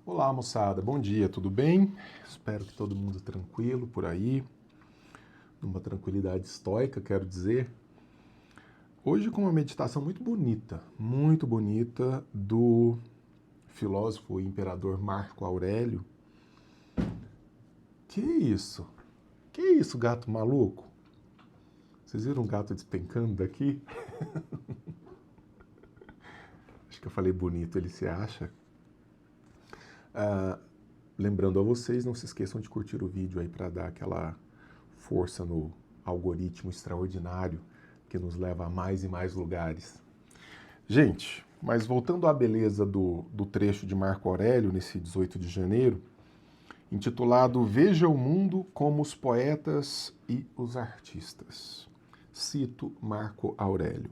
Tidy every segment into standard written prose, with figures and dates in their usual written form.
Olá, moçada. Bom dia, tudo bem? Espero que todo mundo tranquilo por aí, numa tranquilidade estoica, quero dizer. Hoje com uma meditação muito bonita do filósofo e imperador Marco Aurélio. Que isso? Que isso, gato maluco? Vocês viram um gato despencando daqui? Acho que eu falei bonito, ele se acha. Lembrando a vocês, não se esqueçam de curtir o vídeo aí para dar aquela força no algoritmo extraordinário que nos leva a mais e mais lugares. Gente, mas voltando à beleza do trecho de Marco Aurélio, nesse 18 de janeiro, intitulado Veja o Mundo como os Poetas e os Artistas. Cito Marco Aurélio.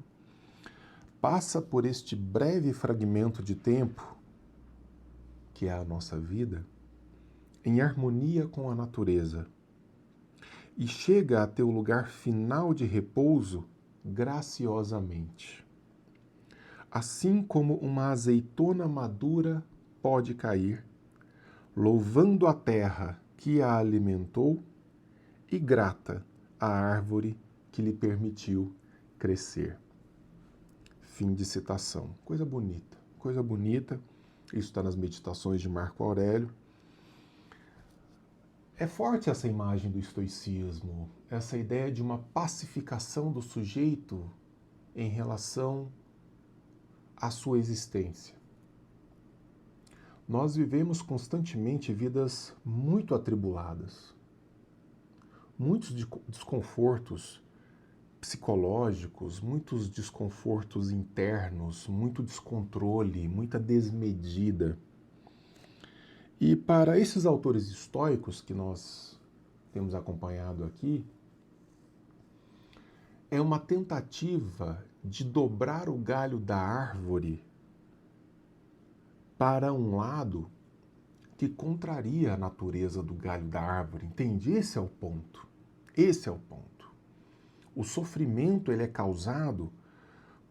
Passa por este breve fragmento de tempo, que é a nossa vida, em harmonia com a natureza, e chega a teu lugar final de repouso graciosamente. Assim como uma azeitona madura pode cair, louvando a terra que a alimentou e grata à árvore que lhe permitiu crescer. Fim de citação. Coisa bonita, coisa bonita. Isso está nas meditações de Marco Aurélio. É forte essa imagem do estoicismo, essa ideia de uma pacificação do sujeito em relação à sua existência. Nós vivemos constantemente vidas muito atribuladas, muitos desconfortos psicológicos, muitos desconfortos internos, muito descontrole, muita desmedida. E para esses autores estoicos que nós temos acompanhado aqui, é uma tentativa de dobrar o galho da árvore para um lado que contraria a natureza do galho da árvore. Entende? Esse é o ponto. Esse é o ponto. O sofrimento ele é causado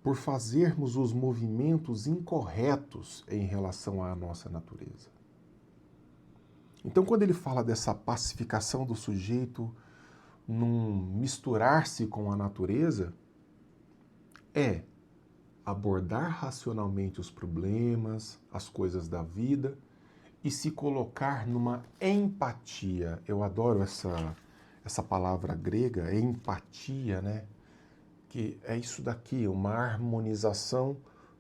por fazermos os movimentos incorretos em relação à nossa natureza. Então, quando ele fala dessa pacificação do sujeito num misturar-se com a natureza, é abordar racionalmente os problemas, as coisas da vida e se colocar numa empatia. Eu adoro essa palavra grega, empatia, né? Que é isso daqui, uma harmonização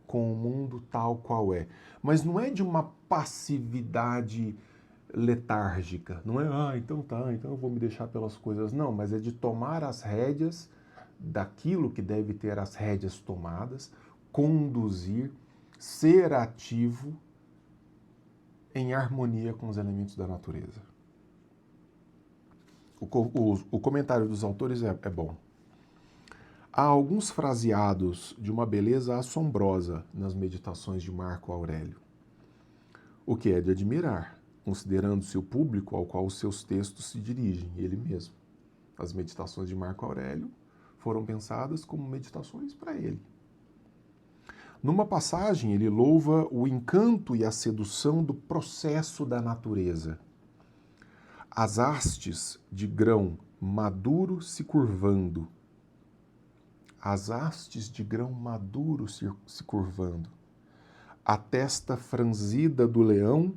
com o mundo tal qual é. Mas não é de uma passividade letárgica, não é, então tá, então eu vou me deixar pelas coisas. Não, mas é de tomar as rédeas daquilo que deve ter as rédeas tomadas, conduzir, ser ativo em harmonia com os elementos da natureza. O comentário dos autores é bom. Há alguns fraseados de uma beleza assombrosa nas meditações de Marco Aurélio, o que é de admirar, considerando-se o público ao qual os seus textos se dirigem, ele mesmo. As meditações de Marco Aurélio foram pensadas como meditações para ele. Numa passagem, ele louva o encanto e a sedução do processo da natureza. As hastes de grão maduro se curvando. As hastes de grão maduro se curvando. A testa franzida do leão,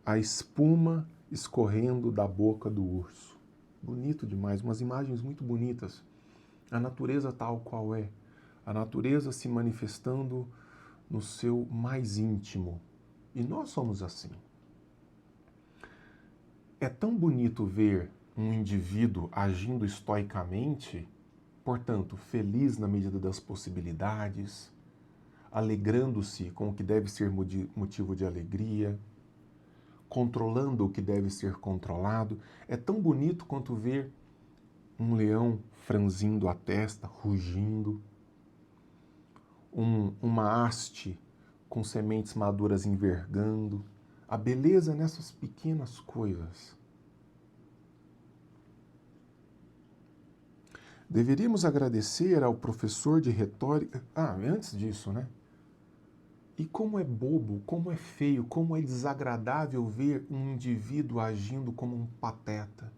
a espuma escorrendo da boca do urso. Bonito demais, umas imagens muito bonitas. A natureza tal qual é. A natureza se manifestando no seu mais íntimo. E nós somos assim. É tão bonito ver um indivíduo agindo estoicamente, portanto, feliz na medida das possibilidades, alegrando-se com o que deve ser motivo de alegria, controlando o que deve ser controlado. É tão bonito quanto ver um leão franzindo a testa, rugindo, uma haste com sementes maduras envergando. A beleza nessas pequenas coisas. Deveríamos agradecer ao professor de retórica. Antes disso, né? E como é bobo, como é feio, como é desagradável ver um indivíduo agindo como um pateta,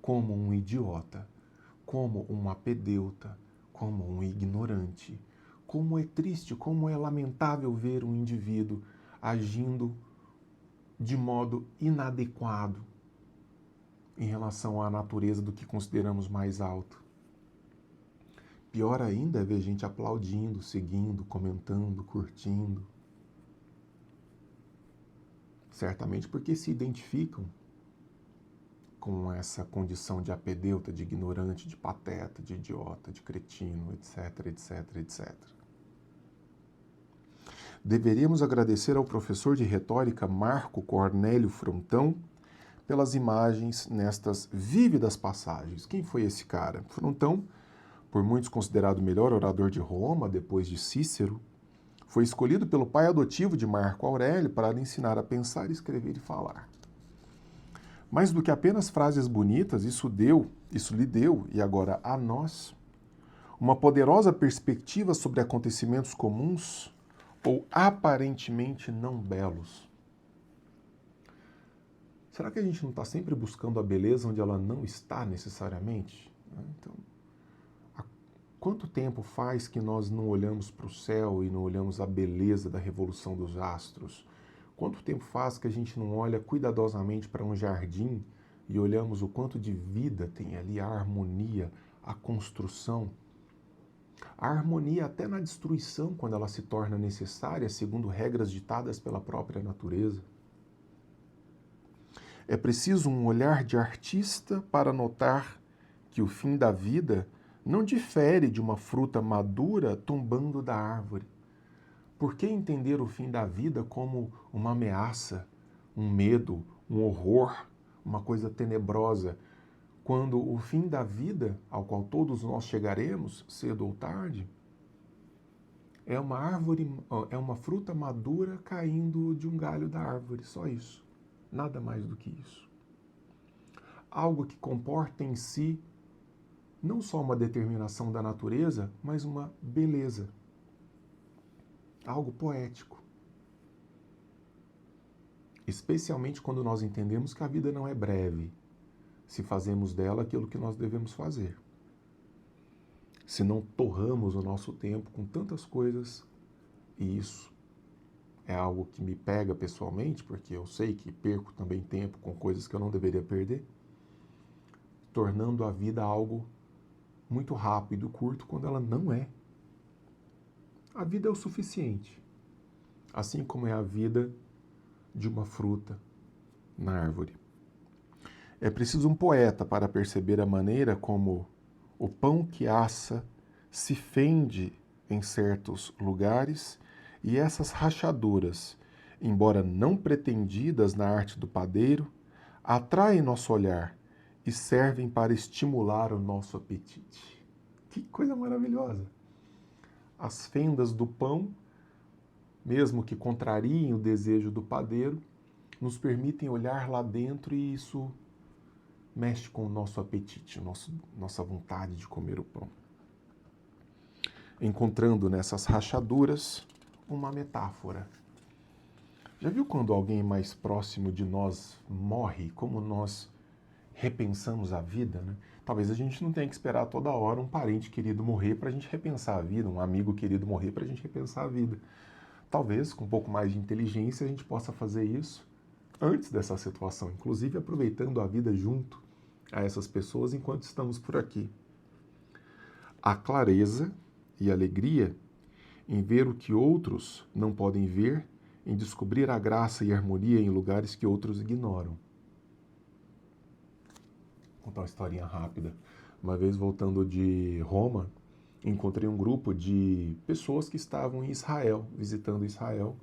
como um idiota, como um apedeuta, como um ignorante. Como é triste, como é lamentável ver um indivíduo agindo de modo inadequado em relação à natureza do que consideramos mais alto. Pior ainda é ver gente aplaudindo, seguindo, comentando, curtindo. Certamente porque se identificam com essa condição de apedeuta, de ignorante, de pateta, de idiota, de cretino, etc, etc, etc. Deveríamos agradecer ao professor de retórica Marco Cornélio Frontão pelas imagens nestas vívidas passagens. Quem foi esse cara? Frontão, por muitos considerado o melhor orador de Roma, depois de Cícero, foi escolhido pelo pai adotivo de Marco Aurélio para lhe ensinar a pensar, escrever e falar. Mais do que apenas frases bonitas, isso lhe deu, e agora a nós, uma poderosa perspectiva sobre acontecimentos comuns ou aparentemente não belos. Será que a gente não está sempre buscando a beleza onde ela não está necessariamente? Então, há quanto tempo faz que nós não olhamos para o céu e não olhamos a beleza da revolução dos astros? Quanto tempo faz que a gente não olha cuidadosamente para um jardim e olhamos o quanto de vida tem ali, a harmonia, a construção? A harmonia até na destruição, quando ela se torna necessária, segundo regras ditadas pela própria natureza. É preciso um olhar de artista para notar que o fim da vida não difere de uma fruta madura tombando da árvore. Por que entender o fim da vida como uma ameaça, um medo, um horror, uma coisa tenebrosa, quando o fim da vida, ao qual todos nós chegaremos, cedo ou tarde, é uma árvore, é uma fruta madura caindo de um galho da árvore, só isso. Nada mais do que isso. Algo que comporta em si não só uma determinação da natureza, mas uma beleza. Algo poético. Especialmente quando nós entendemos que a vida não é breve, se fazemos dela aquilo que nós devemos fazer. Se não torramos o nosso tempo com tantas coisas, e isso é algo que me pega pessoalmente, porque eu sei que perco também tempo com coisas que eu não deveria perder, tornando a vida algo muito rápido e curto quando ela não é. A vida é o suficiente, assim como é a vida de uma fruta na árvore. É preciso um poeta para perceber a maneira como o pão que assa se fende em certos lugares e essas rachaduras, embora não pretendidas na arte do padeiro, atraem nosso olhar e servem para estimular o nosso apetite. Que coisa maravilhosa! As fendas do pão, mesmo que contrariem o desejo do padeiro, nos permitem olhar lá dentro e isso mexe com o nosso apetite, nossa vontade de comer o pão. Encontrando nessas rachaduras uma metáfora. Já viu quando alguém mais próximo de nós morre, como nós repensamos a vida, né? Talvez a gente não tenha que esperar toda hora um parente querido morrer para a gente repensar a vida, um amigo querido morrer para a gente repensar a vida. Talvez, com um pouco mais de inteligência, a gente possa fazer isso antes dessa situação, inclusive aproveitando a vida junto a essas pessoas enquanto estamos por aqui. A clareza e alegria em ver o que outros não podem ver, em descobrir a graça e harmonia em lugares que outros ignoram. Vou contar uma historinha rápida. Uma vez voltando de Roma, encontrei um grupo de pessoas que estavam em Israel, visitando Israel,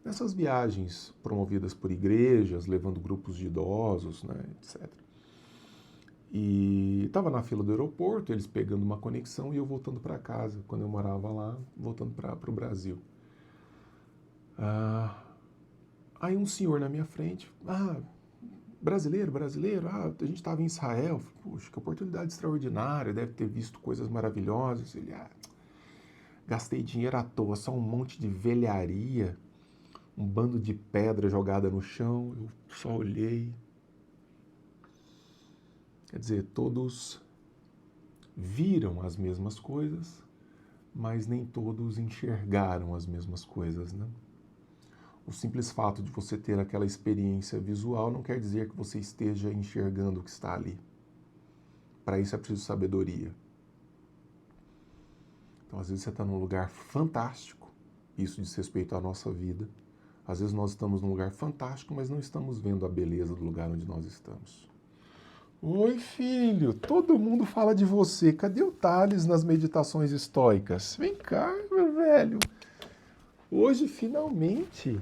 nessas viagens promovidas por igrejas, levando grupos de idosos, né, etc. E estava na fila do aeroporto, eles pegando uma conexão e eu voltando para casa, quando eu morava lá, voltando para o Brasil. Aí um senhor na minha frente, brasileiro, a gente estava em Israel, puxa, que oportunidade extraordinária, deve ter visto coisas maravilhosas. Ele, Gastei dinheiro à toa, só um monte de velharia, um bando de pedra jogada no chão, eu só olhei. Quer dizer, todos viram as mesmas coisas, mas nem todos enxergaram as mesmas coisas, né? O simples fato de você ter aquela experiência visual não quer dizer que você esteja enxergando o que está ali. Para isso é preciso sabedoria. Então, às vezes você está num lugar fantástico, isso diz respeito à nossa vida. Às vezes nós estamos num lugar fantástico, mas não estamos vendo a beleza do lugar onde nós estamos. Oi, filho, todo mundo fala de você. Cadê o Thales nas meditações estoicas? Vem cá, meu velho. Hoje, finalmente.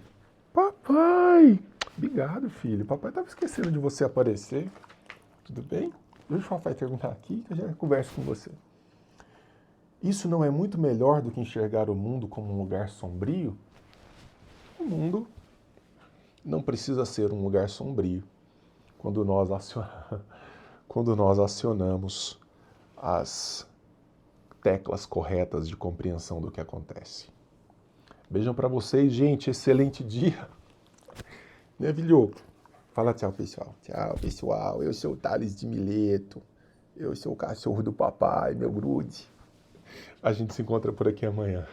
Papai! Obrigado, filho. Papai estava esquecendo de você aparecer. Tudo bem? Deixa o papai perguntar aqui que eu já converso com você. Isso não é muito melhor do que enxergar o mundo como um lugar sombrio? O mundo não precisa ser um lugar sombrio quando nós acionamos as teclas corretas de compreensão do que acontece. Beijão para vocês, gente. Excelente dia. Né, filho? Fala tchau, pessoal. Tchau, pessoal. Eu sou o Thales de Mileto. Eu sou o cachorro do papai, meu grude. A gente se encontra por aqui amanhã.